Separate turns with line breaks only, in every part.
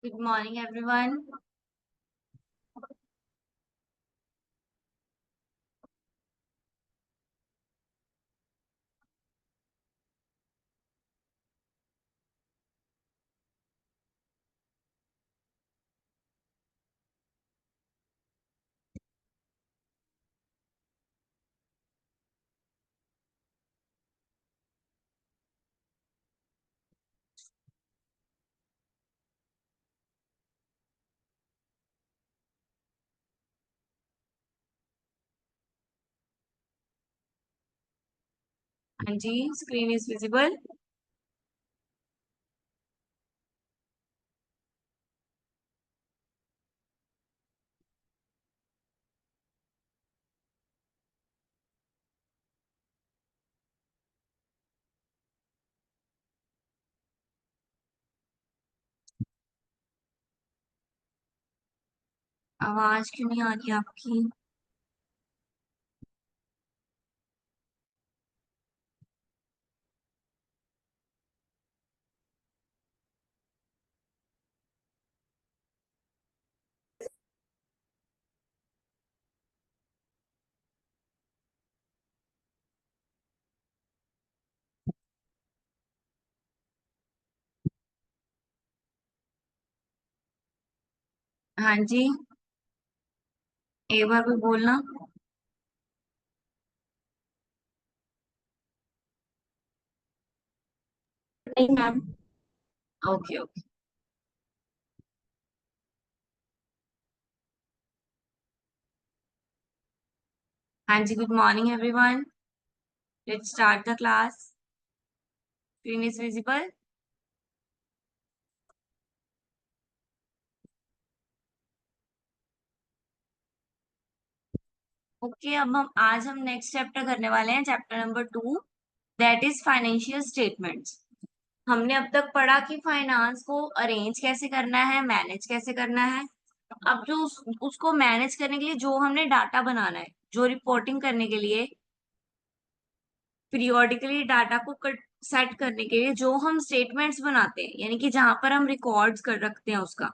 Good morning, everyone. हाँ जी, screen is visible. आवाज क्यों नहीं आ रही आपकी? हाँ जी, एक बार भी बोलना। नहीं मैम। Okay okay. हाँ जी, good morning everyone. Let's start the class. Screen is visible. Okay, अब हम नेक्स्ट चैप्टर करने वाले हैं, chapter number 2, that is financial statements. हमने अब तक पढ़ा कि फाइनेंस को अरेंज कैसे करना है, मैनेज कैसे करना है। अब उसको मैनेज करने के लिए जो हमने डाटा बनाना है, जो रिपोर्टिंग करने के लिए पीरियोडिकली डाटा को सेट करने के लिए जो हम स्टेटमेंट्स बनाते हैं, यानी कि जहां पर हम रिकॉर्ड्स कर रखते हैं उसका,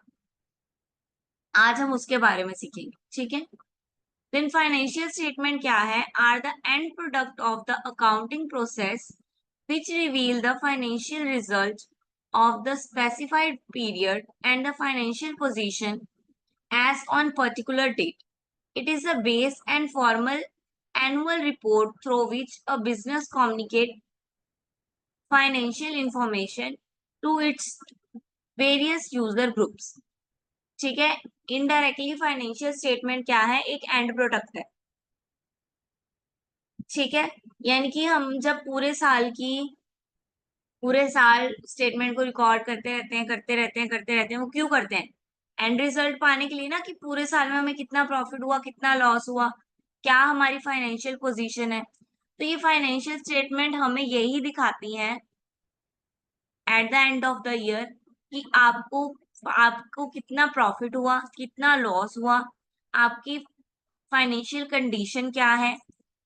आज हम उसके बारे में सीखेंगे। ठीक है। देन फाइनेंशियल स्टेटमेंट क्या है? Are the end product of the accounting process which reveal the financial result of the specified period and the financial position as on particular date. It is a base and formal annual report through which a business communicates financial information to its various user groups. ठीक है। Indirectly financial statement क्या है? एक and product है। ठीक है। यानी कि हम जब पूरे साल स्टेटमेंट को रिकॉर्ड करते रहते हैं, वो क्यों करते हैं? एंड रिजल्ट पाने के लिए ना, कि पूरे साल में हमें कितना प्रॉफिट हुआ, कितना लॉस हुआ, क्या हमारी फाइनेंशियल पोजीशन है। तो ये फाइनेंशियल स्टेटमेंट हमें यही दिखाती है at the end of the year, कि आपको कितना प्रॉफिट हुआ, कितना लॉस हुआ, आपकी फाइनेंशियल कंडीशन क्या है,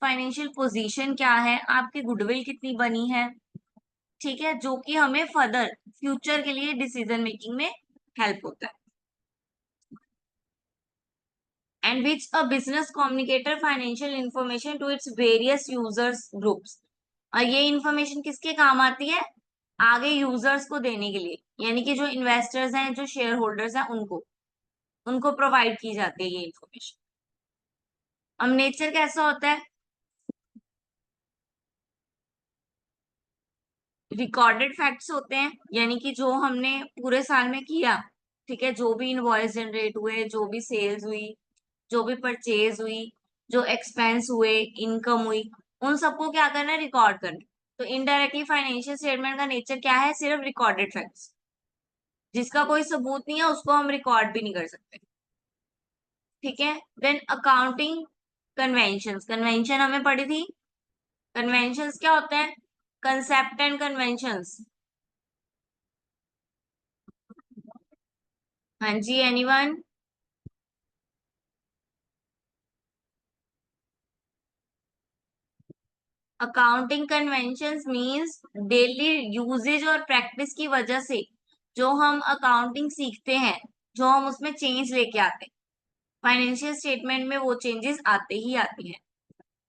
फाइनेंशियल पोजीशन क्या है, आपकी गुडविल कितनी बनी है। ठीक है, जो कि हमें फर्दर फ्यूचर के लिए डिसीजन मेकिंग में हेल्प होता है। And which a business communicator financial information to its various users groups. और ये इंफॉर्मेशन किसके काम आती है? आगे यूजर्स को देने के लिए, यानी कि जो इन्वेस्टर्स हैं, जो शेयर होल्डर्स हैं, उनको उनको प्रोवाइड की जाती है ये इंफॉर्मेशन। अब नेचर कैसा होता है? रिकॉर्डेड फैक्ट्स होते हैं, यानी कि जो हमने पूरे साल में किया। ठीक है, जो भी इनवॉइस जनरेट हुए, जो भी सेल्स हुई, जो भी परचेज हुई, जो एक्सपेंस हुए, इनकम हुई, उन सबको क्या करना है? रिकॉर्ड करना है। तो इनडायरेक्टली फाइनेंशियल स्टेटमेंट का नेचर क्या है? सिर्फ रिकॉर्डेड फैक्ट्स। जिसका कोई सबूत नहीं है उसको हम रिकॉर्ड भी नहीं कर सकते। ठीक है। देन अकाउंटिंग कन्वेंशंस, कन्वेंशन हमें पढ़ी थी। कन्वेंशंस क्या होते हैं? Concept and conventions. हाँ जी, anyone? Accounting conventions means daily usages और प्रैक्टिस की वजह से जो हम अकाउंटिंग सीखते हैं, जो हम उसमें चेंज लेके आते हैं, फाइनेंशियल स्टेटमेंट में वो चेंजेस आते ही आती हैं।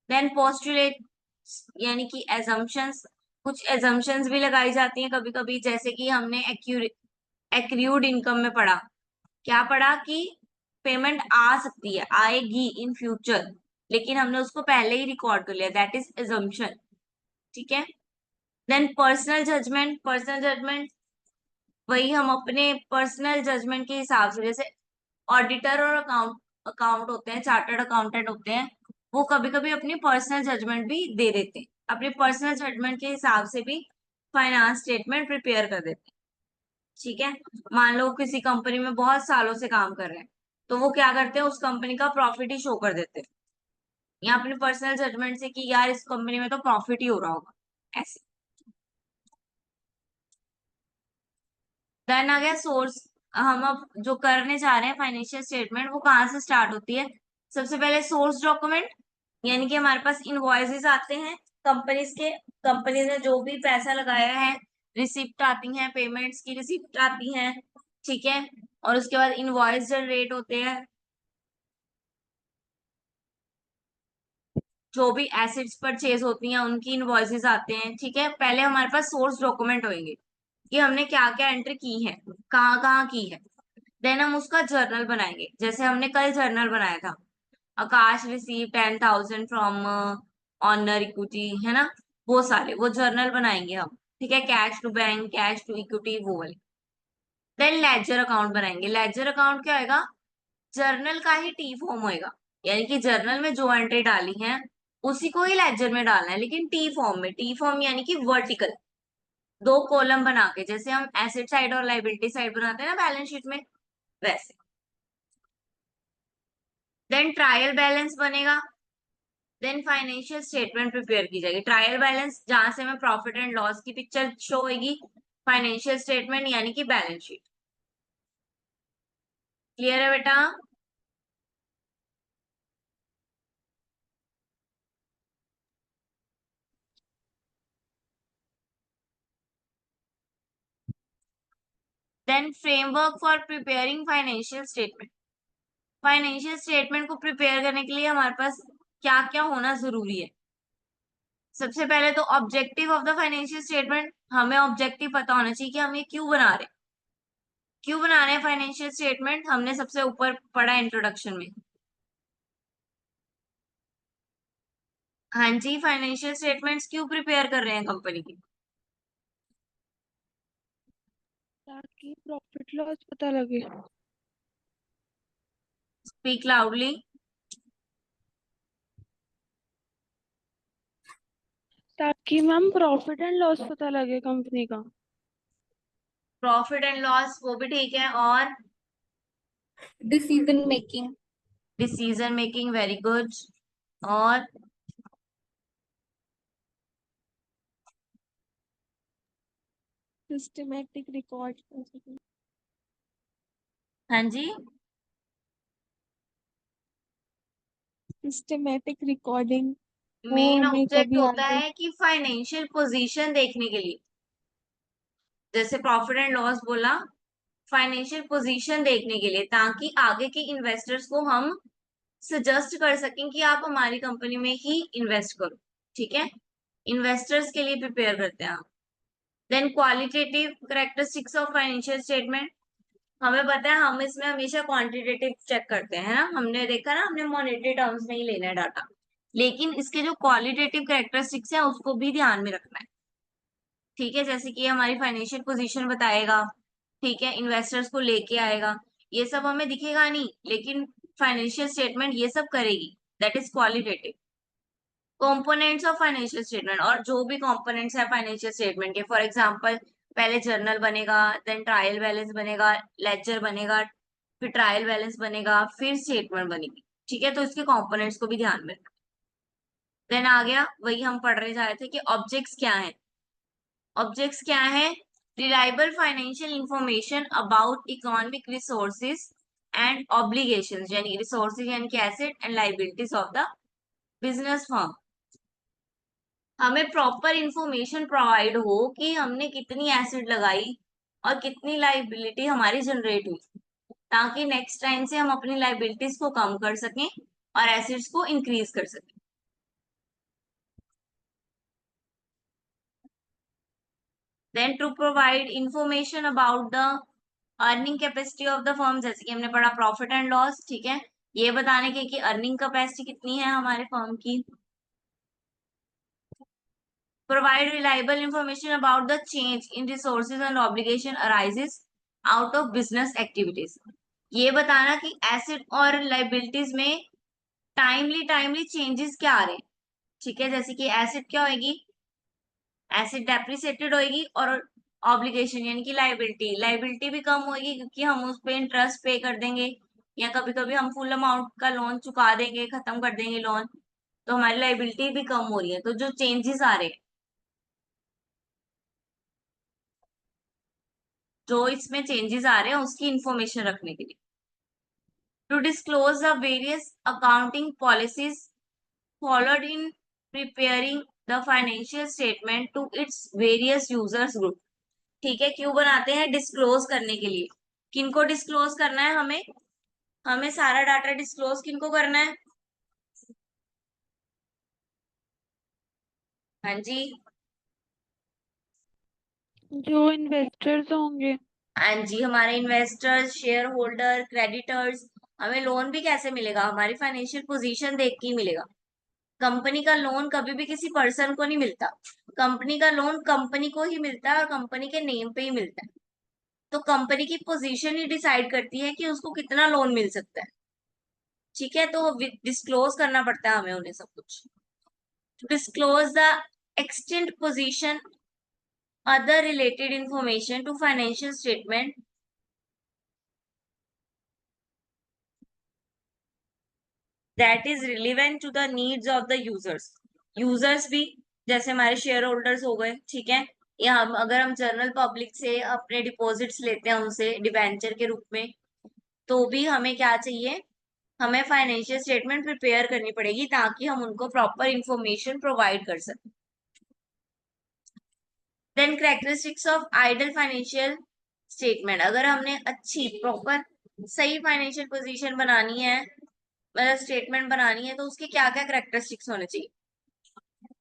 देन पोस्टुलेट, यानी कि एजम्पशंस, कुछ एजम्पशंस भी लगाई जाती हैं कभी कभी, जैसे कि हमने एक्यूर्ड इनकम में पढ़ा, क्या पढ़ा कि पेमेंट आ सकती है, आएगी इन फ्यूचर, लेकिन हमने उसको पहले ही रिकॉर्ड कर लिया, दैट इज एजम्पशन। ठीक है। देन पर्सनल जजमेंट, वही हम अपने पर्सनल जजमेंट के हिसाब से, जैसे ऑडिटर और अकाउंट होते हैं, चार्टर्ड अकाउंटेंट होते हैं, वो कभी कभी अपनी पर्सनल जजमेंट भी दे देते हैं, अपने पर्सनल जजमेंट के हिसाब से भी फाइनेंस स्टेटमेंट प्रिपेयर कर देते हैं। ठीक है। मान लो किसी कंपनी में बहुत सालों से काम कर रहे हैं, तो वो क्या करते हैं, उस कंपनी का प्रॉफिट ही शो कर देते हैं, या अपने पर्सनल जजमेंट से कि यार इस कंपनी में तो प्रॉफिट ही हो रहा होगा, ऐसे। देन आ गया सोर्स। हम अब जो करने जा रहे हैं फाइनेंशियल स्टेटमेंट, वो कहाँ से स्टार्ट होती है? सबसे पहले सोर्स डॉक्यूमेंट, यानी कि हमारे पास इनवॉइसेस आते हैं कंपनीज के, कंपनी ने जो भी पैसा लगाया है, रिसिप्ट आती हैं, पेमेंट्स की रिसिप्ट आती हैं। ठीक है। और उसके बाद इनवॉइस जनरेट होते हैं, जो भी एसेट्स परचेज होती हैं उनकी इनवॉइसेस आते हैं। ठीक है। पहले हमारे पास सोर्स डॉक्यूमेंट होंगे कि हमने क्या क्या एंट्री की है, कहाँ कहाँ की है। देन हम उसका जर्नल बनाएंगे, जैसे हमने कल जर्नल बनाया था, आकाश रिसीव 10,000 फ्रॉम ऑनर इक्विटी, है ना, वो सारे वो जर्नल बनाएंगे हम। ठीक है। Cash to bank, cash to equity, वो वाले। देन लेजर अकाउंट बनाएंगे। लेजर अकाउंट क्या होगा? जर्नल का ही टी फॉर्म होएगा, यानी कि जर्नल में जो एंट्री डाली है उसी को ही लेजर में डालना है, लेकिन टी फॉर्म में। टी फॉर्म यानी कि वर्टिकल, दो कॉलम बना के, जैसे हम एसेट साइड और लाइबिलिटी साइड बनाते हैं ना बैलेंस शीट में, वैसे। देन ट्रायल बैलेंस बनेगा। देन फाइनेंशियल स्टेटमेंट प्रिपेयर की जाएगी। ट्रायल बैलेंस जहां से हमें प्रॉफिट एंड लॉस की पिक्चर शो होगी, फाइनेंशियल स्टेटमेंट यानी कि बैलेंस शीट। क्लियर है बेटा? Then framework for preparing financial statement. Financial statement को प्रिपेयर करने के लिए हमारे पास क्या क्या होना जरूरी है? सबसे पहले तो objective of the financial statement, हमें ऑब्जेक्टिव पता होना चाहिए कि हम ये क्यों बना रहे हैं, क्यों बना रहे हैं फाइनेंशियल स्टेटमेंट, हमने सबसे ऊपर पढ़ा इंट्रोडक्शन में। हाँ जी, फाइनेंशियल स्टेटमेंट्स क्यों प्रिपेयर कर रहे हैं कंपनी की?
ताकि प्रॉफिट लॉस पता लगे।
Speak loudly.
ताकि मैम प्रॉफिट एंड लॉस पता लगे कंपनी का।
प्रॉफिट एंड लॉस वो भी ठीक है, और
decision making.
Decision making, very good. और
सिस्टमेटिक रिकॉर्ड।
हाँ जी,
सिस्टमेटिक रिकॉर्डिंग हो
मेन
हमें
ऑब्जेक्ट
कभी
होता
आगे।
है कि फाइनेंशियल पोजीशन देखने के लिए, जैसे प्रॉफिट एंड लॉस बोला, फाइनेंशियल पोजीशन देखने के लिए, ताकि आगे के इन्वेस्टर्स को हम सजेस्ट कर सकें कि आप हमारी कंपनी में ही इन्वेस्ट करो। ठीक है। इन्वेस्टर्स के लिए प्रिपेयर करते हैं हम। Then qualitative characteristics of financial statement, हमें पता है हम इसमें हमेशा क्वांटिटेटिव चेक करते हैं, है ना, हमने देखा ना, हमने मॉनेटरी टर्म्स में ही लेना है डाटा, लेकिन इसके जो क्वालिटेटिव करेक्टरिस्टिक्स है उसको भी ध्यान में रखना है। ठीक है। जैसे कि हमारी फाइनेंशियल पोजीशन बताएगा, ठीक है, इन्वेस्टर्स को लेके आएगा, ये सब हमें दिखेगा नहीं, लेकिन फाइनेंशियल स्टेटमेंट ये सब करेगी, that is qualitative. Components of financial statement, और जो भी कंपोनेंट्स है फाइनेंशियल स्टेटमेंट के, फॉर एग्जांपल पहले जर्नल बनेगा, देन ट्रायल बैलेंस बनेगा, लेजर बनेगा, फिर ट्रायल बैलेंस बनेगा, फिर स्टेटमेंट बनेगी। ठीक है। तो इसके कंपोनेंट्स को भी ध्यान में। देन आ गया वही हम पढ़ने जा रहे थे कि ऑब्जेक्ट्स क्या है। ऑब्जेक्ट्स क्या है? Reliable financial information about economic resources and obligations, यानी रिसोर्सेज यानी कि asset and liabilities of the business firm. हमें प्रॉपर इंफॉर्मेशन प्रोवाइड हो कि हमने कितनी एसिड लगाई, और कितनी लाइबिलिटी हमारी जनरेट हुई, ताकि नेक्स्ट टाइम से हम अपनी लाइबिलिटीज को कम कर सकें और एसेट्स को इंक्रीज कर सकें। Then to provide information about the earning capacity of the firm, जैसे कि हमने पढ़ा प्रॉफिट एंड लॉस, ठीक है, ये बताने के कि अर्निंग कैपेसिटी कितनी है हमारे फर्म की। Provide reliable information about the change in resources and obligation arises out of business activities, ये बताना कि एसेट और लाइबिलिटीज में टाइमली टाइमली चेंजेस क्या आ रहे हैं, ठीक है, जैसे कि एसेट क्या होगी, एसेट डेप्रिसिएटेड होगी, और ऑब्लिगेशन यानी कि लाइबिलिटी, लाइबिलिटी भी कम होगी क्योंकि हम उस पे इंटरेस्ट पे कर देंगे, या कभी कभी हम फुल अमाउंट का लोन चुका देंगे, खत्म कर देंगे लोन, तो हमारी लाइबिलिटी भी कम हो रही है। तो जो चेंजेस आ रहे हैं, जो इसमें चेंजेस आ रहे हैं उसकी इंफॉर्मेशन रखने के लिए। To disclose the various accounting policies followed in preparing the financial statement to its various users group, ठीक है, क्यों बनाते हैं, डिस्क्लोज करने के लिए। किनको डिस्क्लोज करना है हमें, हमें सारा डाटा डिस्क्लोज किनको करना है, हाँ जी,
जो इन्वेस्टर्स होंगे।
हाँ जी, हमारे इन्वेस्टर्स, शेयर होल्डर, क्रेडिटर्स। हमें लोन भी कैसे मिलेगा, हमारी फाइनेंशियल पोजीशन देख के ही मिलेगा। कंपनी का लोन कभी भी किसी पर्सन को नहीं मिलता, कंपनी का लोन कंपनी को ही मिलता है और कंपनी के नेम पे ही मिलता है। तो कंपनी की पोजीशन ही डिसाइड करती है कि उसको कितना लोन मिल सकता है, ठीक है, तो डिस्क्लोज करना पड़ता है हमें उन्हें सब कुछ। Disclose the extent position other related information to financial statement that is relevant to the needs of the users, users भी, जैसे हमारे शेयर होल्डर्स हो गए, ठीक है, या हम अगर हम जनरल पब्लिक से अपने डिपॉजिट्स लेते हैं उनसे डिबेंचर के रूप में, तो भी हमें क्या चाहिए, हमें फाइनेंशियल स्टेटमेंट प्रिपेयर करनी पड़ेगी ताकि हम उनको प्रॉपर इंफॉर्मेशन प्रोवाइड कर सकें। Then characteristics of ideal financial statement, अगर हमने अच्छी प्रॉपर सही फाइनेंशियल पोजीशन बनानी है, मतलब स्टेटमेंट बनानी है, तो उसके क्या क्या कैरेक्टरिस्टिक्स होने चाहिए,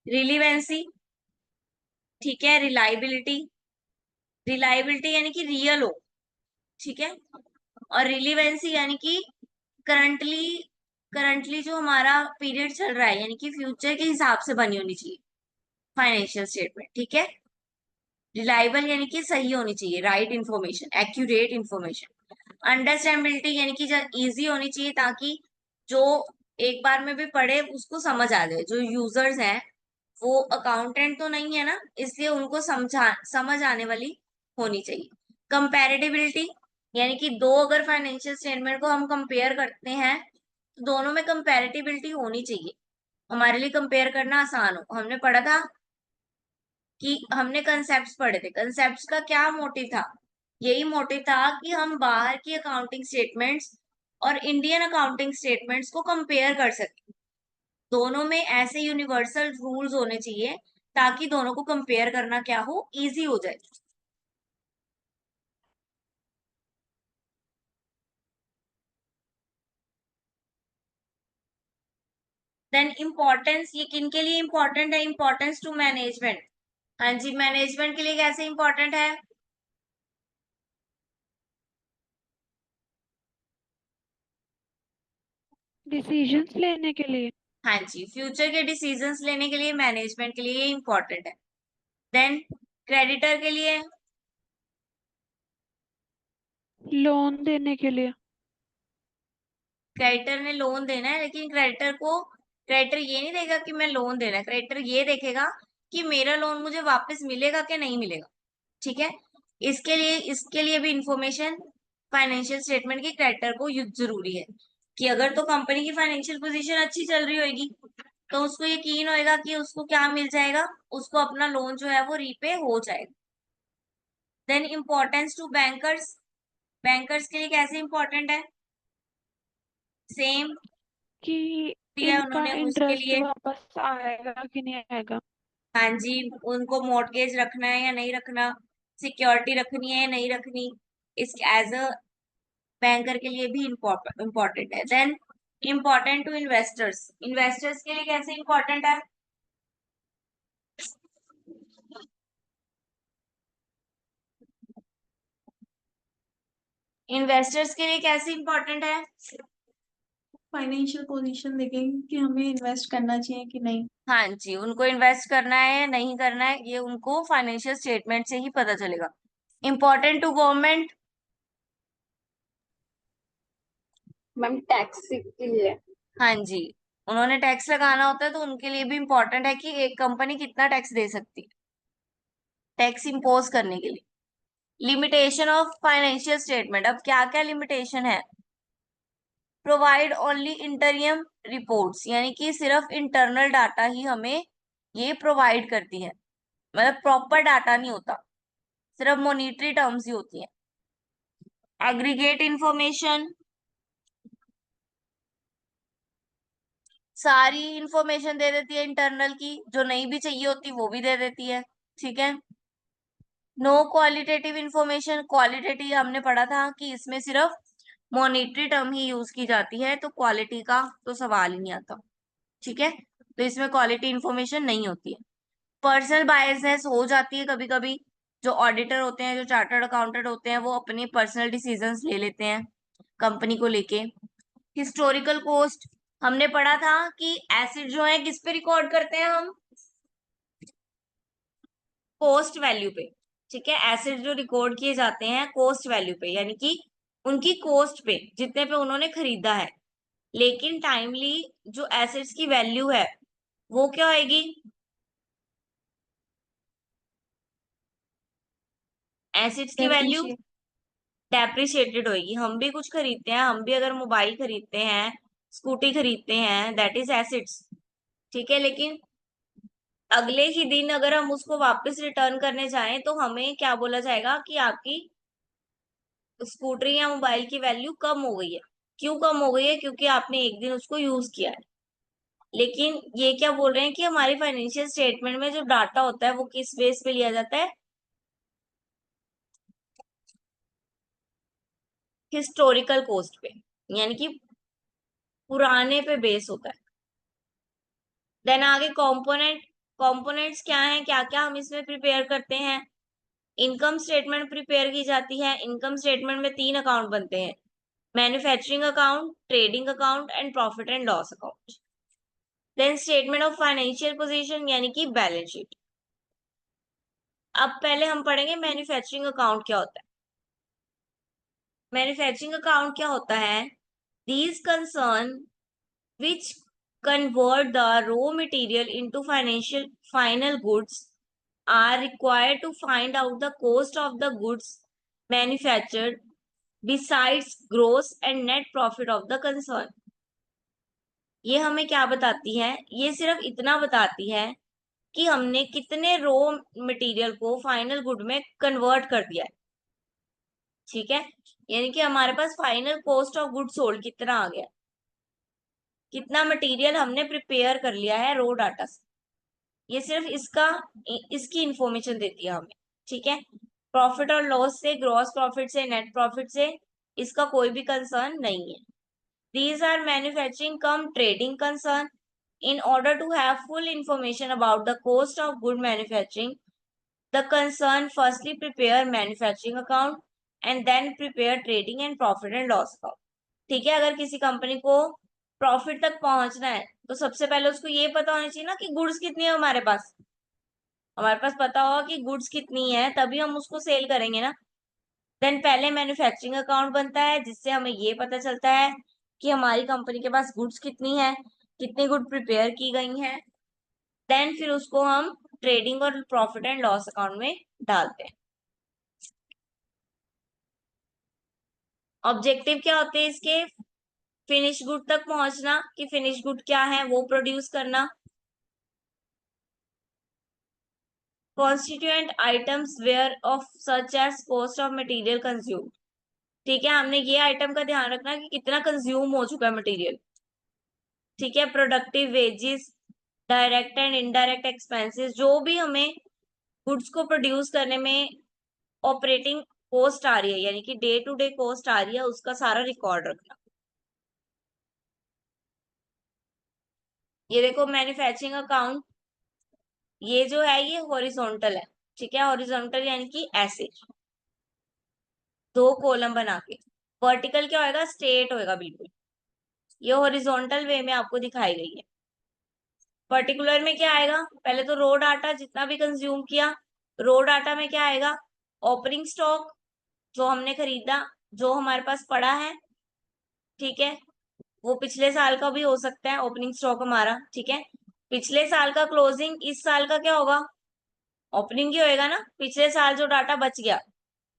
रिलीवेंसी, ठीक है, रिलायबिलिटी, रिलायबिलिटी यानी कि रियल हो, ठीक है, और रिलीवेंसी यानी कि करंटली करंटली जो हमारा पीरियड चल रहा है, यानी कि फ्यूचर के हिसाब से बनी होनी चाहिए फाइनेंशियल स्टेटमेंट, ठीक है, रिलायबल यानी कि सही होनी चाहिए, right information, accurate information, understandability यानी कि इजी होनी चाहिए ताकि जो एक बार में भी पढ़े उसको समझ आ जाए, जो यूजर्स हैं वो अकाउंटेंट तो नहीं है ना, इसलिए उनको समझ आने वाली होनी चाहिए। कंपैरेटिबिलिटी यानी कि दो अगर फाइनेंशियल स्टेटमेंट को हम कंपेयर करते हैं तो दोनों में कंपैरेटिबिलिटी होनी चाहिए, हमारे लिए कंपेयर करना आसान हो। हमने पढ़ा था कि हमने कंसेप्ट पढ़े थे, कंसेप्ट का क्या मोटिव था, यही मोटिव था कि हम बाहर की अकाउंटिंग स्टेटमेंट्स और इंडियन अकाउंटिंग स्टेटमेंट्स को कंपेयर कर सकें, दोनों में ऐसे यूनिवर्सल रूल्स होने चाहिए ताकि दोनों को कंपेयर करना क्या हो, इजी हो जाए। देन इंपॉर्टेंस, ये किन के लिए इंपॉर्टेंट है, इंपॉर्टेंस टू मैनेजमेंट, हाँ जी, मैनेजमेंट के लिए कैसे इंपॉर्टेंट है,
डिसीजंस लेने के लिए।
हाँ जी, फ्यूचर के डिसीजंस लेने के लिए मैनेजमेंट के लिए इंपॉर्टेंट है। देन क्रेडिटर के लिए,
लोन देने के लिए।
क्रेडिटर ने लोन देना है, लेकिन क्रेडिटर ये नहीं देगा कि मैं लोन देना है, क्रेडिटर ये देखेगा कि मेरा लोन मुझे वापस मिलेगा कि नहीं मिलेगा, ठीक है, इसके लिए भी इंफॉर्मेशन फाइनेंशियल स्टेटमेंट की क्रेडिटर को जरूरी है, कि अगर तो कंपनी की फाइनेंशियल पोजीशन अच्छी चल रही होगी तो उसको यकीन होएगा कि उसको क्या मिल जाएगा, उसको अपना लोन जो है वो रीपे हो जाएगा। Then importance to bankers, bankers के लिए कैसे इंपॉर्टेंट है, सेम
कि
दिया है
इनका
उन्होंने उसके
इंटरेस्ट
लिए,
वापस आएगा कि नहीं आएगा।
हाँ जी, उनको मॉर्गेज रखना है या नहीं रखना, सिक्योरिटी रखनी है नहीं रखनी, इस एज अ बैंकर के लिए भी इम्पोर्टेंट है। Then important to investors, investors के लिए कैसे इम्पोर्टेंट है? इन्वेस्टर्स के लिए कैसे इम्पोर्टेंट है?
फाइनेंशियल पोजीशन देखेंगे कि हमें इन्वेस्ट करना चाहिए कि नहीं।
हाँ जी, उनको इन्वेस्ट करना है या नहीं करना है, ये उनको फाइनेंशियल स्टेटमेंट से ही पता चलेगा। Important to government,
ma'am tax के लिए।
हाँ जी, उन्होंने टैक्स लगाना होता है तो उनके लिए भी इम्पोर्टेंट है कि एक कंपनी कितना टैक्स दे सकती है, टैक्स इम्पोज करने के लिए। लिमिटेशन ऑफ फाइनेंशियल स्टेटमेंट, अब क्या क्या लिमिटेशन है? प्रोवाइड ओनली इंटरियम रिपोर्ट्स, यानी कि सिर्फ इंटरनल डाटा ही हमें ये प्रोवाइड करती है, मतलब प्रॉपर डाटा नहीं होता, सिर्फ मॉनिटरी टर्म्स ही होती हैं। एग्रीगेट इंफॉर्मेशन, सारी इंफॉर्मेशन दे देती है इंटरनल की, जो नहीं भी चाहिए होती वो भी दे देती है। ठीक है। नो क्वालिटेटिव इंफॉर्मेशन, क्वालिटेटिव हमने पढ़ा था कि इसमें सिर्फ मॉनिटरी टर्म ही यूज की जाती है, तो क्वालिटी का तो सवाल ही नहीं आता। ठीक है, तो इसमें क्वालिटी इंफॉर्मेशन नहीं होती है। पर्सनल बायसनेस हो जाती है कभी कभी, जो ऑडिटर होते हैं, जो चार्टर्ड अकाउंटेंट होते हैं, वो अपने पर्सनल डिसीजंस ले लेते हैं कंपनी को लेके। हिस्टोरिकल कॉस्ट, हमने पढ़ा था कि एसिड जो है किस पे रिकॉर्ड करते हैं हम? कॉस्ट वैल्यू पे। ठीक है, एसिड जो रिकॉर्ड किए जाते हैं कॉस्ट वैल्यू पे, यानी कि उनकी कॉस्ट पे, जितने पे उन्होंने खरीदा है। लेकिन टाइमली जो एसिड्स की वैल्यू है वो क्या होगी? एसिड्स की वैल्यू
डेप्रिशिएट।
डेप्रिशिएटेड होगी। हम भी कुछ खरीदते हैं, हम भी अगर मोबाइल खरीदते हैं, स्कूटी खरीदते हैं, दैट इज एसिड्स। ठीक है, लेकिन अगले ही दिन अगर हम उसको वापस रिटर्न करने जाएं तो हमें क्या बोला जाएगा कि आपकी स्कूटरी या मोबाइल की वैल्यू कम हो गई है। क्यों कम हो गई है? क्योंकि आपने एक दिन उसको यूज किया है। लेकिन ये क्या बोल रहे हैं कि हमारी फाइनेंशियल स्टेटमेंट में जो डाटा होता है वो किस बेस पे लिया जाता है? हिस्टोरिकल कॉस्ट पे, यानी कि पुराने पे बेस होता है। देन आगे कंपोनेंट, कंपोनेंट्स क्या हैं, क्या क्या हम इसमें प्रिपेयर करते हैं? इनकम स्टेटमेंट प्रिपेयर की जाती है। इनकम स्टेटमेंट में 3 अकाउंट बनते हैं, manufacturing account, trading account and profit and loss account. Then statement of financial position, यानी कि बैलेंस शीट। अब पहले हम पढ़ेंगे मैन्युफैक्चरिंग अकाउंट क्या होता है। मैन्युफैक्चरिंग अकाउंट क्या होता है? These concern which convert the raw material into financial final goods are required to find out the cost of the goods manufactured besides gross and net profit of the concern। ये हमें क्या बताती है? ये सिर्फ इतना बताती है कि हमने कितने रॉ मटेरियल को फाइनल गुड में कन्वर्ट कर दिया है। ठीक है, यानी कि हमारे पास final cost of good sold कितना आ गया, कितना मटेरियल हमने प्रिपेयर कर लिया है रॉ डाटा से। ये सिर्फ इसकी इंफॉर्मेशन देती है हमें। ठीक है, प्रॉफिट और लॉस से, ग्रॉस प्रॉफिट से, नेट प्रॉफिट से इसका कोई भी कंसर्न नहीं है। These are manufacturing cum trading concern. In order to have full information about the cost of good manufacturing, the concern firstly prepare manufacturing account and then prepare trading and profit and loss account. ठीक है, अगर किसी company को profit तक पहुंचना है तो सबसे पहले उसको ये पता होना चाहिए ना कि गुड्स कितनी है हमारे पास। हमारे पास पता होगा कि गुड्स कितनी है तभी हम उसको सेल करेंगे ना। देन पहले मैन्युफैक्चरिंग अकाउंट बनता है, जिससे हमें ये पता चलता है कि हमारी कंपनी के पास गुड्स कितनी है, कितनी गुड प्रिपेयर की गई हैं। देन फिर उसको हम ट्रेडिंग और प्रॉफिट एंड लॉस अकाउंट में डालते हैं। ऑब्जेक्टिव क्या होते हैं इसके? फिनिश गुड तक पहुंचना, कि फिनिश गुड क्या है वो प्रोड्यूस करना। Constituent items where of such as cost of material consume. ठीक है, हमने ये आइटम का ध्यान रखना कि कितना कंज्यूम हो चुका है मटेरियल। ठीक है, productive wages, direct and indirect expenses, जो भी हमें गुड्स को प्रोड्यूस करने में ऑपरेटिंग कॉस्ट आ रही है, यानी कि डे टू डे कॉस्ट आ रही है, उसका सारा रिकॉर्ड रखना। ये देखो मैन्युफैक्चरिंग अकाउंट, ये जो है ये हॉरिजॉन्टल है, ठीक है, हॉरिजॉन्टल यानी कि ऐसे 2 कॉलम बना के। वर्टिकल क्या होएगा, स्ट्रेट होएगा बिल्कुल। ये हॉरिजॉन्टल वे में आपको दिखाई गई है। पर्टिकुलर में क्या आएगा, पहले तो रो डाटा जितना भी कंज्यूम किया, रो डाटा में क्या आएगा, ओपनिंग स्टॉक जो हमने खरीदा, जो हमारे पास पड़ा है, ठीक है, वो पिछले साल का भी हो सकता है ओपनिंग स्टॉक हमारा, ठीक है। पिछले साल का क्लोजिंग इस साल का क्या होगा, ओपनिंग ही होएगा ना। पिछले साल जो डाटा बच गया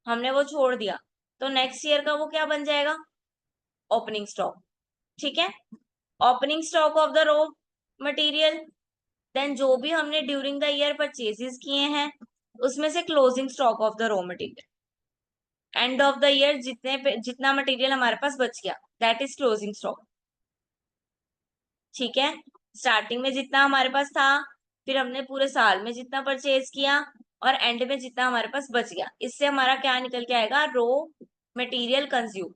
हमने वो छोड़ दिया, तो नेक्स्ट ईयर का वो क्या बन जाएगा, ओपनिंग स्टॉक, ठीक है। Opening stock of the raw material, then जो भी हमने ड्यूरिंग द ईयर परचेजेस किए हैं उसमें से closing stock of the raw material, end of the year जितना मटेरियल हमारे पास बच गया, दैट इज क्लोजिंग स्टॉक, ठीक है। स्टार्टिंग में जितना हमारे पास था, फिर हमने पूरे साल में जितना परचेज किया, और एंड में जितना हमारे पास बच गया, इससे हमारा क्या निकल के आएगा, रो मटेरियल कंज्यूम,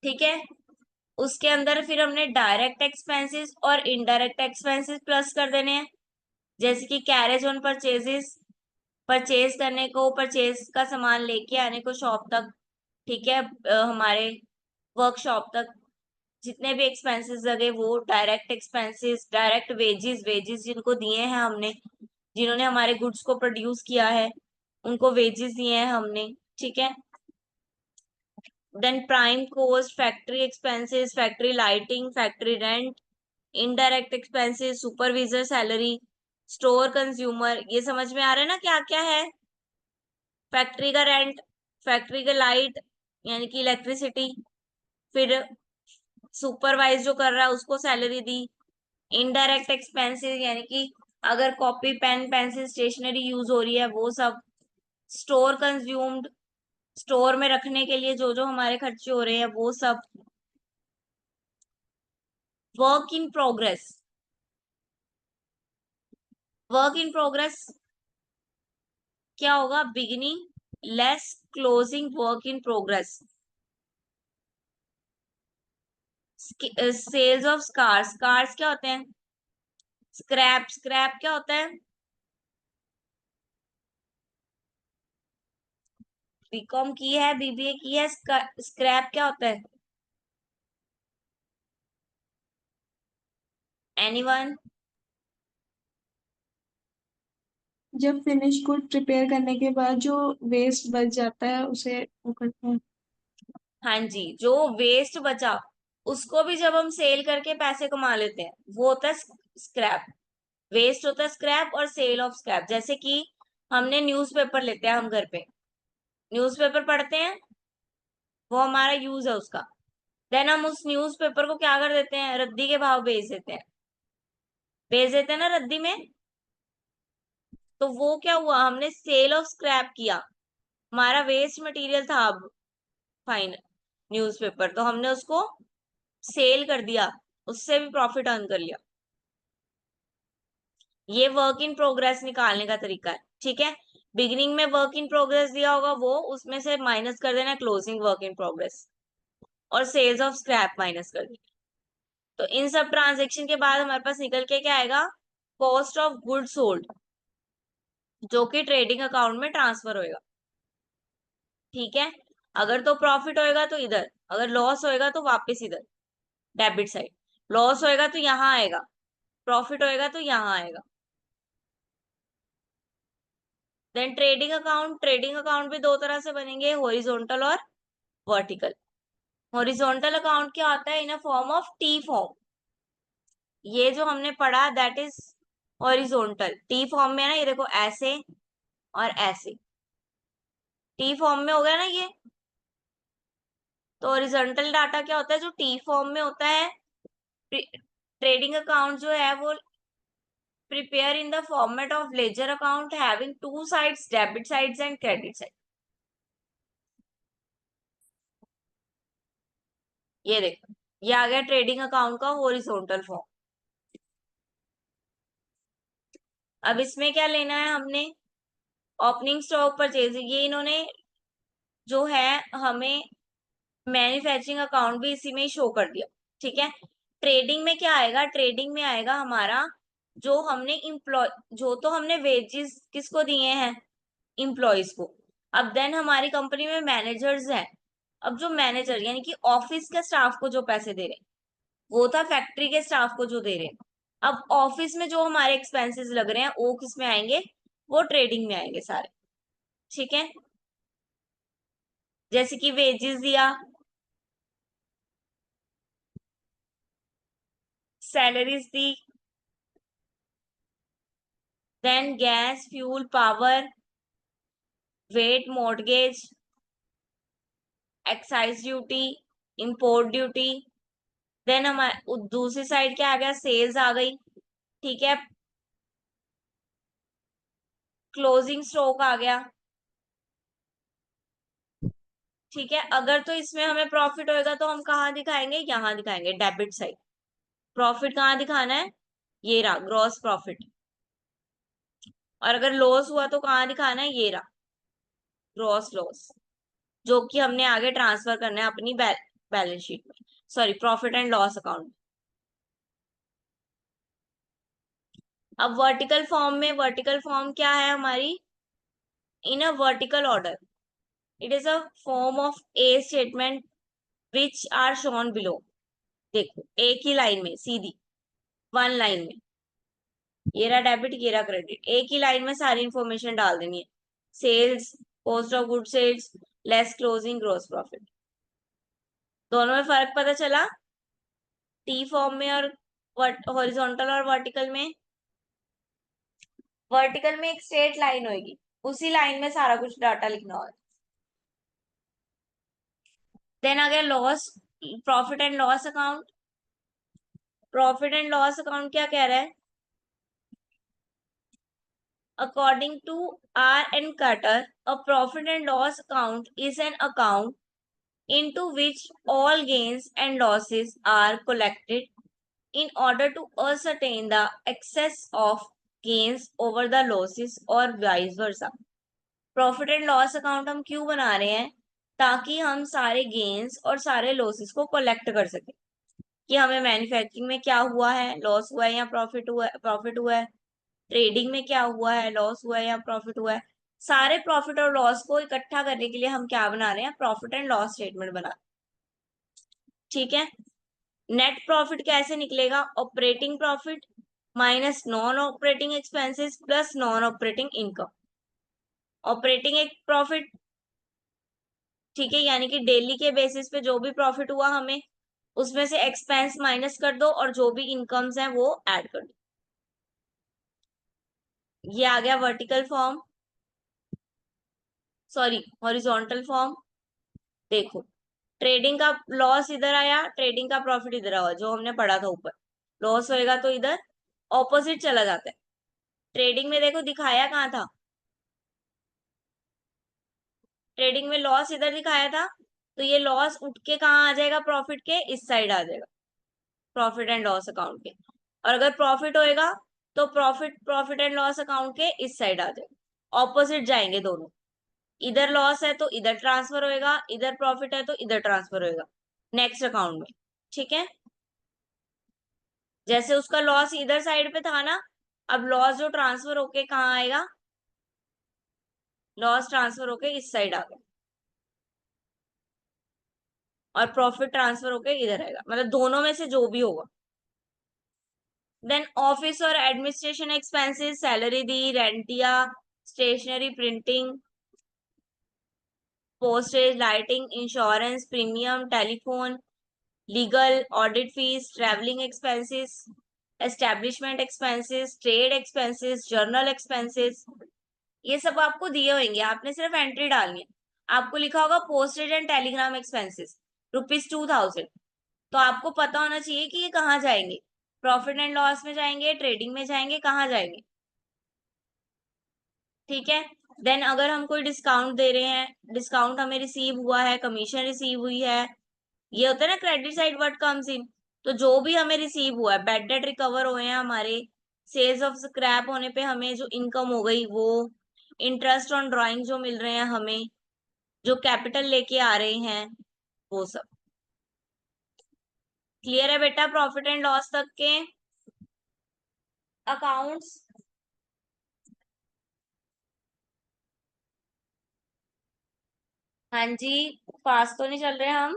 ठीक है। उसके अंदर फिर हमने डायरेक्ट एक्सपेंसेस और इनडायरेक्ट एक्सपेंसेस प्लस कर देने हैं, जैसे कि कैरेज ऑन परचेजेस, परचेज करने को, परचेज का सामान लेके आने को शॉप तक, ठीक है, हमारे वर्कशॉप तक जितने भी एक्सपेंसेस लगे वो direct expenses, direct wages, wages जिनको दिए हैं हमने, जिन्होंने हमारे गुड्स को प्रोड्यूस किया है उनको वेजेस दिए हैं हमने, ठीक है। Then prime cost, factory expenses, factory lighting, factory rent, indirect expenses, supervisor salary, store consumer, ये समझ में आ रहा है ना क्या क्या है। फैक्ट्री का रेंट, फैक्ट्री का लाइट यानी कि इलेक्ट्रिसिटी, फिर सुपरवाइज जो कर रहा है उसको सैलरी दी। इनडायरेक्ट एक्सपेंसेस यानी कि अगर copy pen pencil stationery use हो रही है वो सब। स्टोर कंज्यूम्ड, स्टोर में रखने के लिए जो जो हमारे खर्चे हो रहे हैं वो सब। Work in progress, work in progress क्या होगा, beginning less closing work in progress. Sales of scraps, scraps क्या होते हैं, स्क्रैप, स्क्रैप क्या होता है, बीकॉम की है, बीबीए की है, स्क्रैप क्या होता है, एनीवन।
जब फिनिश गुड प्रिपेयर करने के बाद जो वेस्ट बच जाता है उसे वो करते हैं।
हाँ जी, जो वेस्ट बचा उसको भी जब हम सेल करके पैसे कमा लेते हैं वो होता है स्क्रैप। वेस्ट होता है स्क्रैप और सेल ऑफ स्क्रैप। जैसे कि हमने न्यूज़पेपर लेते हैं, हम घर पे न्यूज़पेपर पढ़ते हैं, वो हमारा यूज है उसका। देन हम उस न्यूज़पेपर को क्या कर देते हैं, रद्दी के भाव बेच देते हैं, बेच देते हैं ना रद्दी में। तो वो क्या हुआ, हमने सेल ऑफ स्क्रैप किया, हमारा वेस्ट मटेरियल था अब फाइन न्यूज़पेपर, तो हमने उसको सेल कर दिया, उससे भी प्रॉफिट अर्न कर लिया। ये वर्क इन प्रोग्रेस निकालने का तरीका है, ठीक है। बिगिनिंग में वर्क इन प्रोग्रेस दिया होगा वो उसमें से माइनस कर देना क्लोजिंग वर्क इन प्रोग्रेस, और सेल्स ऑफ स्क्रैप माइनस कर देना। तो इन सब ट्रांजेक्शन के बाद हमारे पास निकल के क्या आएगा, कॉस्ट ऑफ गुड सोल्ड, जो कि ट्रेडिंग अकाउंट में ट्रांसफर होएगा, ठीक है। अगर तो प्रॉफिट होएगा तो इधर, अगर लॉस होएगा तो वापस इधर डेबिट साइड। लॉस होएगा तो यहाँ आएगा, प्रॉफिट होएगा तो यहाँ आएगा। Then trading account, trading account भी दो तरह से बनेंगे, हॉरिजॉन्टल और वर्टिकल। हॉरिजॉन्टल अकाउंट क्या होता है, in a form of T form. ये जो हमने पढ़ा that is horizontal, T form में है ना, ये देखो ऐसे और ऐसे, टी फॉर्म में हो गया ना ये। तो हॉरिजॉन्टल डाटा क्या होता है, जो टी फॉर्म में होता है। ट्रेडिंग अकाउंट जो है वो prepare in the format of ledger account having two sides, debit sides and credit side. ये देखो, ये आ गया ट्रेडिंग अकाउंट का हॉरिजॉन्टल फॉर्म। अब इसमें क्या लेना है हमने, ओपनिंग स्टॉक परचेज, ये इन्होंने जो है हमें मैन्युफैक्चरिंग अकाउंट भी इसी में ही शो कर दिया, ठीक है। ट्रेडिंग में क्या आएगा, ट्रेडिंग में आएगा हमारा जो हमने इम्प्लॉय, जो तो हमने वेजेस किसको दिए हैं, इम्प्लॉयज को। अब देन हमारी कंपनी में मैनेजर्स हैं, अब जो मैनेजर यानी कि ऑफिस के स्टाफ को जो पैसे दे रहे हैं, वो था फैक्ट्री के स्टाफ को जो दे रहे हैं। अब ऑफिस में जो हमारे एक्सपेंसेस लग रहे हैं वो किस में आएंगे, वो ट्रेडिंग में आएंगे सारे, ठीक है। जैसे कि वेजेस दिया, सैलरीज दी, then gas fuel power wet mortgage excise duty import duty. Then हमारे दूसरी साइड क्या आ गया, सेल्स आ गई, ठीक है। क्लोजिंग स्टॉक आ गया, ठीक है। अगर तो इसमें हमें प्रॉफिट होएगा तो हम कहाँ दिखाएंगे, यहाँ दिखाएंगे डेबिट साइड। प्रॉफिट कहाँ दिखाना है, ये रहा ग्रॉस प्रॉफिट। और अगर लॉस हुआ तो कहाँ दिखाना है, ये रहा ग्रॉस लॉस, जो कि हमने आगे ट्रांसफर करना है अपनी बैलेंस शीट में, sorry profit and loss account. अब वर्टिकल फॉर्म में, वर्टिकल फॉर्म क्या है हमारी, in a vertical order it is a form of a statement which are shown below. देखो एक ही लाइन में सीधी, वन लाइन में, ये रहा डेबिट ये रहा क्रेडिट, एक ही लाइन में सारी इंफॉर्मेशन डाल देनी है। Sales, cost of good sales less closing gross profit. दोनों में फर्क पता चला, टी फॉर्म में और हॉरिजॉन्टल और वर्टिकल में। वर्टिकल में एक स्ट्रेट लाइन होगी, उसी लाइन में सारा कुछ डाटा लिखना होगा। देन आ गया loss, profit and loss account. Profit and loss account क्या कह रहा है, according to R and Carter, a profit and loss account is an account into which all gains and losses are collected in order to ascertain the excess of gains over the losses or vice versa। Profit and loss account हम क्यों बना रहे हैं, ताकि हम सारे gains और सारे लॉसेस को कलेक्ट कर सके, कि हमें मैन्युफैक्चरिंग में क्या हुआ है, लॉस हुआ है या प्रॉफिट हुआ है, प्रॉफिट हुआ है, ट्रेडिंग में क्या हुआ है, लॉस हुआ है या प्रॉफिट हुआ है। सारे प्रॉफिट और लॉस को इकट्ठा करने के लिए हम क्या बना रहे हैं, प्रॉफिट एंड लॉस स्टेटमेंट बना, ठीक है। नेट प्रॉफिट कैसे निकलेगा, operating profit minus non operating expenses plus non operating income. Operating एक प्रॉफिट, ठीक है, यानी कि डेली के बेसिस पे जो भी प्रॉफिट हुआ हमें उसमें से एक्सपेंस माइनस कर दो और जो भी इनकम्स हैं वो ऐड कर दो। ये आ गया vertical form, sorry horizontal form. देखो ट्रेडिंग का लॉस इधर आया, ट्रेडिंग का प्रॉफिट इधर आया, जो हमने पढ़ा था ऊपर, लॉस होएगा तो इधर ऑपोजिट चला जाता है। ट्रेडिंग में देखो दिखाया कहाँ था, ट्रेडिंग में लॉस इधर दिखाया था, तो ये लॉस उठ के कहाँ आ जाएगा, प्रॉफिट के इस साइड आ जाएगा, प्रॉफिट एंड लॉस अकाउंट के। और अगर प्रॉफिट होएगा तो प्रॉफिट एंड लॉस अकाउंट के इस साइड आ जाएगा, ऑपोजिट जाएंगे दोनों। इधर लॉस है तो इधर ट्रांसफर होएगा, इधर प्रॉफिट है तो इधर ट्रांसफर होएगा नेक्स्ट अकाउंट में, ठीक है। जैसे उसका लॉस इधर साइड पे था ना, अब लॉस जो ट्रांसफर होके कहाँ आएगा, लॉस ट्रांसफर होके इस साइड आ गया और प्रॉफिट ट्रांसफर होके इधर आएगा, मतलब दोनों में से जो भी होगा। देन ऑफिस और एडमिनिस्ट्रेशन एक्सपेंसेस, सैलरी दी, रेंट दिया, stationery printing postage lighting insurance premium telephone legal audit fees travelling expenses establishment expenses trade expenses general expenses, ये सब आपको दिए होंगे, आपने सिर्फ एंट्री डालनी है। आपको लिखा होगा पोस्टेज एंड टेलीग्राम एक्सपेंसेस ₹2000, तो आपको पता होना चाहिए कि ये कहाँ जाएंगे, प्रॉफिट एंड लॉस में जाएंगे, ट्रेडिंग में जाएंगे, कहाँ जाएंगे, ठीक है। देन अगर हम कोई डिस्काउंट दे रहे हैं, डिस्काउंट हमें रिसीव हुआ है, कमीशन रिसीव हुई है, ये होता है ना credit side what comes in, तो जो भी हमें रिसीव हुआ है, बैड डेट रिकवर हुए हैं हमारे, सेल्स ऑफ स्क्रैप होने पे हमें जो इनकम हो गई वो, इंटरेस्ट ऑन ड्राइंग जो मिल रहे हैं हमें, जो कैपिटल लेके आ रहे हैं, वो सब। क्लियर है बेटा प्रॉफिट एंड लॉस तक के अकाउंट्स? हाँ जी, पास तो नहीं चल रहे हम?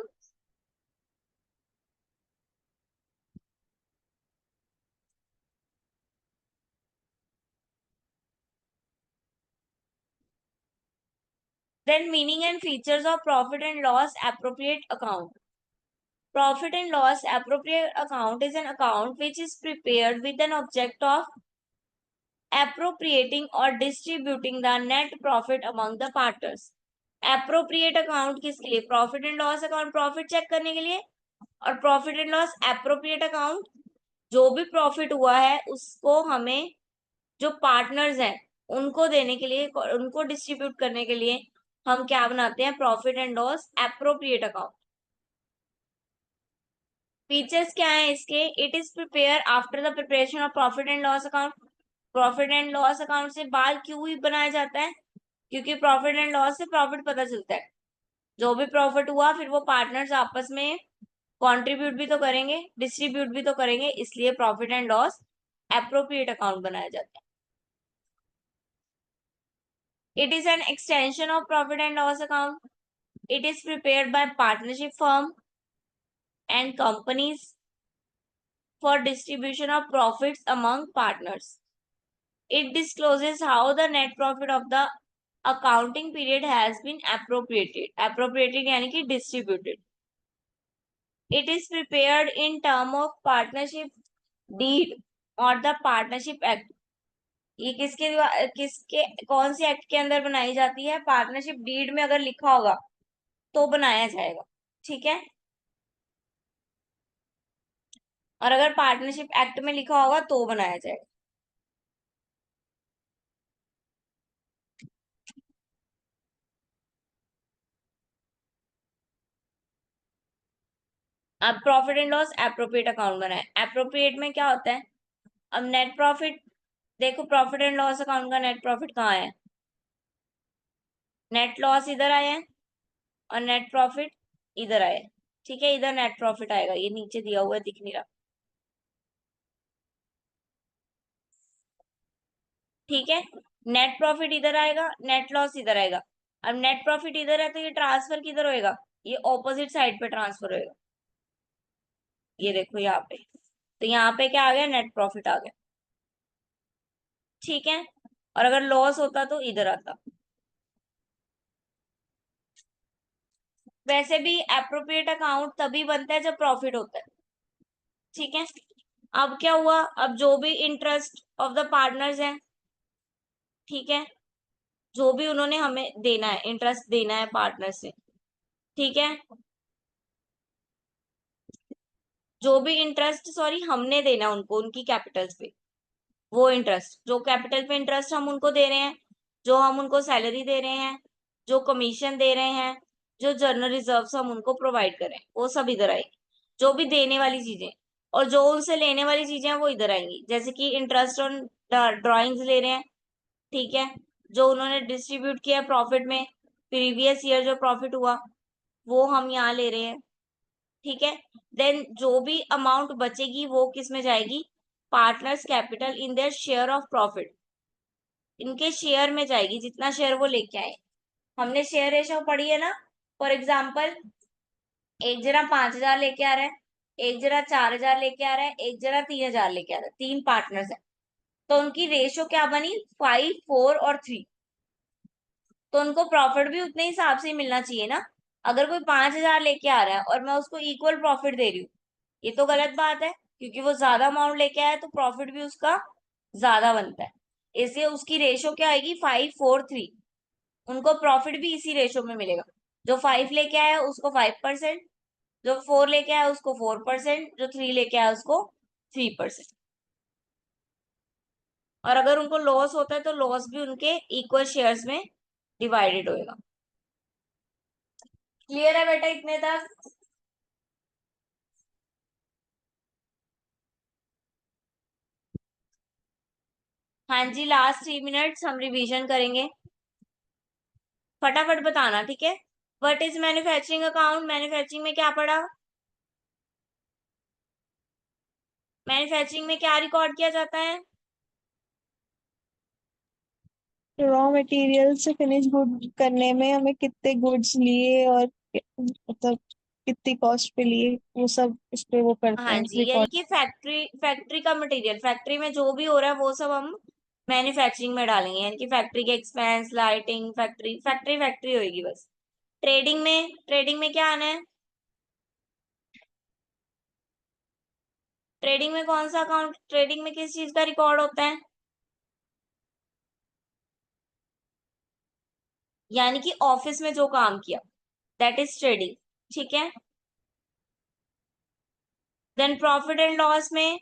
Then meaning and features of profit and loss appropriate account. Profit and loss appropriate account is an account which is prepared with an object of appropriating or distributing the net profit among the partners. Appropriate account किसके लिए? Profit and loss account profit check करने के लिए, और profit and loss appropriate account जो भी profit हुआ है उसको हमें जो पार्टनर्स हैं उनको देने के लिए, उनको डिस्ट्रीब्यूट करने के लिए हम क्या बनाते हैं? Profit and loss appropriate account. Features क्या है इसके? It is prepare after the preparation of profit and loss account. Profit and loss account से बाद क्यों ही बनाया जाता है? क्योंकि प्रॉफिट एंड लॉस से प्रॉफिट पता चलता है। जो भी प्रॉफिट हुआ फिर वो पार्टनर्स आपस में कंट्रीब्यूट भी तो करेंगे, डिस्ट्रीब्यूट भी तो करेंगे, इसलिए profit and loss appropriate account बनाया जाता है। It is an extension of profit and loss account. It is prepared by partnership firm and companies for distribution of profits among partners. It discloses how the net profit of the accounting period has been appropriated. Appropriated यानी कि distributed. It is prepared in term of partnership deed or the partnership act. ये किसके कौन से act के अंदर बनाई जाती है? पार्टनरशिप डीड में अगर लिखा होगा तो बनाया जाएगा, ठीक है। और अगर पार्टनरशिप एक्ट में लिखा होगा तो बनाया जाएगा। अब profit and loss appropriate account बनाए। एप्रोप्रिएट में क्या होता है? अब नेट प्रॉफिट, देखो प्रॉफिट एंड लॉस अकाउंट का नेट प्रॉफिट कहाँ है? नेट लॉस इधर आया है और नेट प्रॉफिट इधर आया है, ठीक है। इधर नेट प्रॉफिट आएगा, ये नीचे दिया हुआ है, दिख नहीं रहा, ठीक है। नेट प्रॉफिट इधर आएगा, नेट लॉस इधर आएगा। अब नेट प्रॉफिट इधर है तो ये ट्रांसफर किधर होएगा? ये ऑपोजिट साइड पे ट्रांसफर होएगा। ये देखो यहाँ पे, तो यहाँ पे क्या आ गया? नेट प्रॉफिट आ गया, ठीक है। और अगर लॉस होता तो इधर आता। वैसे भी एप्रोप्रिएट अकाउंट तभी बनता है जब प्रॉफिट होता है, ठीक है। अब क्या हुआ? अब जो भी इंटरेस्ट ऑफ द पार्टनर्स हैं, ठीक है, जो भी उन्होंने हमें देना है, इंटरेस्ट देना है पार्टनर से, ठीक है, जो भी इंटरेस्ट, सॉरी, हमने देना है उनको उनकी कैपिटल्स पे, वो इंटरेस्ट, जो कैपिटल पे इंटरेस्ट हम उनको दे रहे हैं, जो हम उनको सैलरी दे रहे हैं, जो कमीशन दे रहे हैं, जो जनरल रिजर्व्स हम उनको प्रोवाइड करें, वो सब इधर आएगी। जो भी देने वाली चीजें और जो उनसे लेने वाली चीजें हैं वो इधर आएंगी। जैसे कि इंटरेस्ट ऑन ड्राइंग्स ले रहे हैं, ठीक है, जो उन्होंने डिस्ट्रीब्यूट किया प्रॉफिट में, प्रीवियस ईयर जो प्रॉफिट हुआ वो हम यहाँ ले रहे हैं, ठीक है। देन जो भी अमाउंट बचेगी वो किस में जाएगी? Partners capital in their share of profit, इनके शेयर में जाएगी, जितना शेयर वो लेके आए। हमने शेयर रेशो पढ़ी है ना। फॉर एग्जाम्पल, एक जना 5,000 लेके आ रहा है, एक जना 4,000 लेके आ रहा है, एक जना 3,000 लेके आ रहा है, तीन पार्टनर्स है, तो उनकी रेशो क्या बनी? 5, 4 और 3। तो उनको प्रॉफिट भी उतने हिसाब से ही मिलना चाहिए ना। अगर कोई 5,000 लेके आ रहा है और मैं उसको इक्वल प्रॉफिट दे रही हूँ, ये तो गलत बात है, क्योंकि वो ज्यादा अमाउंट लेके आया तो प्रॉफिट भी उसका ज्यादा बनता है। इसलिए उसकी रेशो क्या आएगी? 5, 4, 3। उनको प्रॉफिट भी इसी रेशो में मिलेगा। जो 5 लेके आया उसको 5%, जो 4 लेके आया उसको 4%, जो 3 लेके आया उसको 3%। और अगर उनको लॉस होता है तो लॉस भी उनके इक्वल शेयर्स में डिवाइडेड होएगा। क्लियर है बेटा इतने तक? हाँ जी, लास्ट 3 मिनट्स हम रिवीजन करेंगे, फटाफट बताना, ठीक है। What is manufacturing account? Manufacturing में क्या पढ़ा? मैन्युफैक्चरिंग में क्या रिकॉर्ड किया जाता है?
रॉ मटेरियल से फिनिश गुड करने में हमें कितने गुड्स लिए और मतलब कितनी कॉस्ट पे लिए, वो सब इस पे वो करते
हाँ
हैं
जी, यानी
रिकॉर्ड।
कि फैक्ट्री का मटेरियल, फैक्ट्री में जो भी हो रहा है वो सब हम मैन्युफैक्चरिंग में डालेंगे, यानी कि फैक्ट्री के एक्सपेंस, लाइटिंग, फैक्ट्री होगी बस। ट्रेडिंग में क्या आना है? ट्रेडिंग में कौन सा अकाउंट, ट्रेडिंग में किस चीज का रिकॉर्ड होता है? यानी कि ऑफिस में जो काम किया, दैट इज ट्रेडिंग, ठीक है। देन प्रॉफिट एंड लॉस में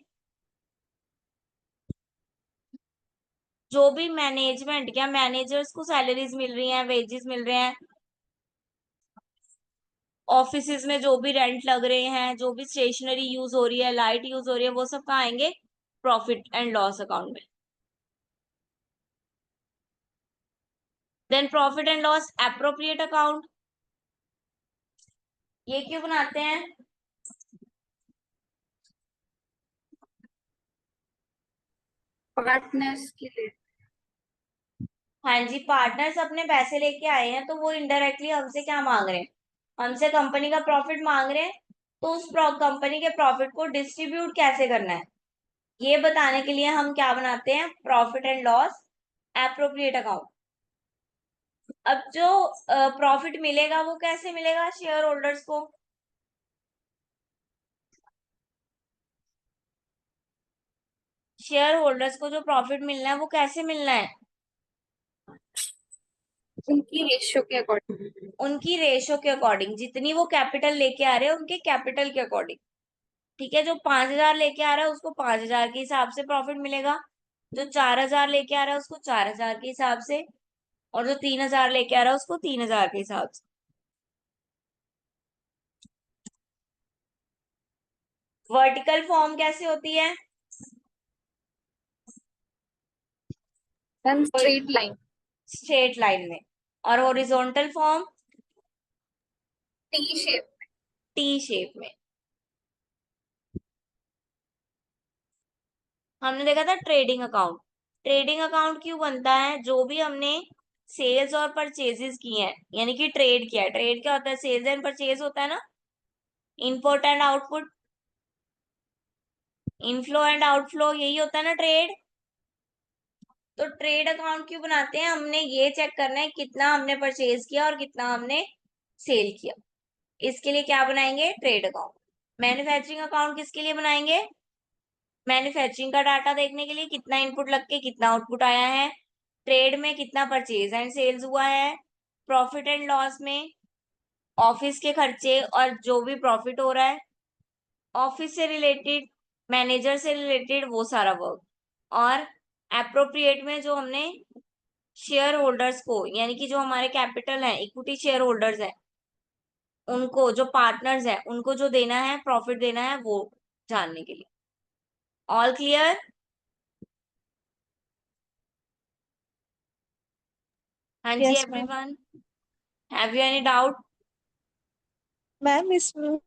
जो भी मैनेजमेंट, क्या मैनेजर्स को सैलरीज मिल रही हैं, वेजेस मिल रहे हैं, ऑफिसेज में जो भी रेंट लग रहे हैं, जो भी स्टेशनरी यूज हो रही है, लाइट यूज हो रही है, वो सब कहाँ आएंगे? प्रॉफिट एंड लॉस अकाउंट में। Then profit and loss appropriate account, ये क्यों बनाते हैं?
पार्टनर्स के लिए।
हाँ जी, पार्टनर्स अपने पैसे लेके आए हैं तो वो इनडायरेक्टली हमसे क्या मांग रहे हैं? हमसे कंपनी का प्रॉफिट मांग रहे हैं, तो उस कंपनी के प्रॉफिट को डिस्ट्रीब्यूट कैसे करना है, ये बताने के लिए हम क्या बनाते हैं? Profit and loss appropriate account. अब जो प्रॉफिट मिलेगा वो कैसे मिलेगा शेयर होल्डर्स को? शेयर होल्डर्स को जो प्रॉफिट मिलना है वो कैसे मिलना है?
उनकी रेशियो के अकॉर्डिंग।
उनकी रेशो के अकॉर्डिंग, जितनी वो कैपिटल लेके आ रहे हैं उनके कैपिटल के अकॉर्डिंग, ठीक है। जो 5,000 लेके आ रहा है उसको 5,000 के हिसाब से प्रॉफिट मिलेगा, जो 4,000 लेके आ रहा है उसको 4,000 के हिसाब से, और जो 3,000 लेके आ रहा है उसको 3,000 के हिसाब से। वर्टिकल फॉर्म कैसे होती है?
Ma'am straight line.
Straight line में। और horizontal form?
T shape.
T shape में। हमने देखा था ट्रेडिंग अकाउंट। ट्रेडिंग अकाउंट क्यों बनता है? जो भी हमने सेल्स और परचेजेस किए हैं, यानी कि ट्रेड किया है। ट्रेड क्या होता है? सेल्स एंड परचेज होता है ना, input and output, inflow and outflow, यही होता है ना ट्रेड। तो ट्रेड अकाउंट क्यों बनाते हैं? हमने ये चेक करना है कितना हमने परचेज किया और कितना हमने सेल किया, इसके लिए क्या बनाएंगे? Trade account. मैन्युफैक्चरिंग अकाउंट किसके लिए बनाएंगे? मैन्युफैक्चरिंग का डाटा देखने के लिए, कितना इनपुट लग के कितना आउटपुट आया है, ट्रेड में कितना परचेज एंड सेल्स हुआ है, प्रॉफिट एंड लॉस में ऑफिस के खर्चे और जो भी प्रॉफिट हो रहा है, ऑफिस से रिलेटेड, मैनेजर से रिलेटेड वो सारा वर्क, और एप्रोप्रिएट में जो हमने शेयर होल्डर्स को, यानी कि जो हमारे कैपिटल है, इक्विटी शेयर होल्डर्स है, उनको, जो पार्टनर्स है, उनको जो देना है, प्रॉफिट देना है, वो जानने के लिए। All clear? हाँ जी
yes ma'am.
Everyone, have you any doubt?
Ma'am इसमें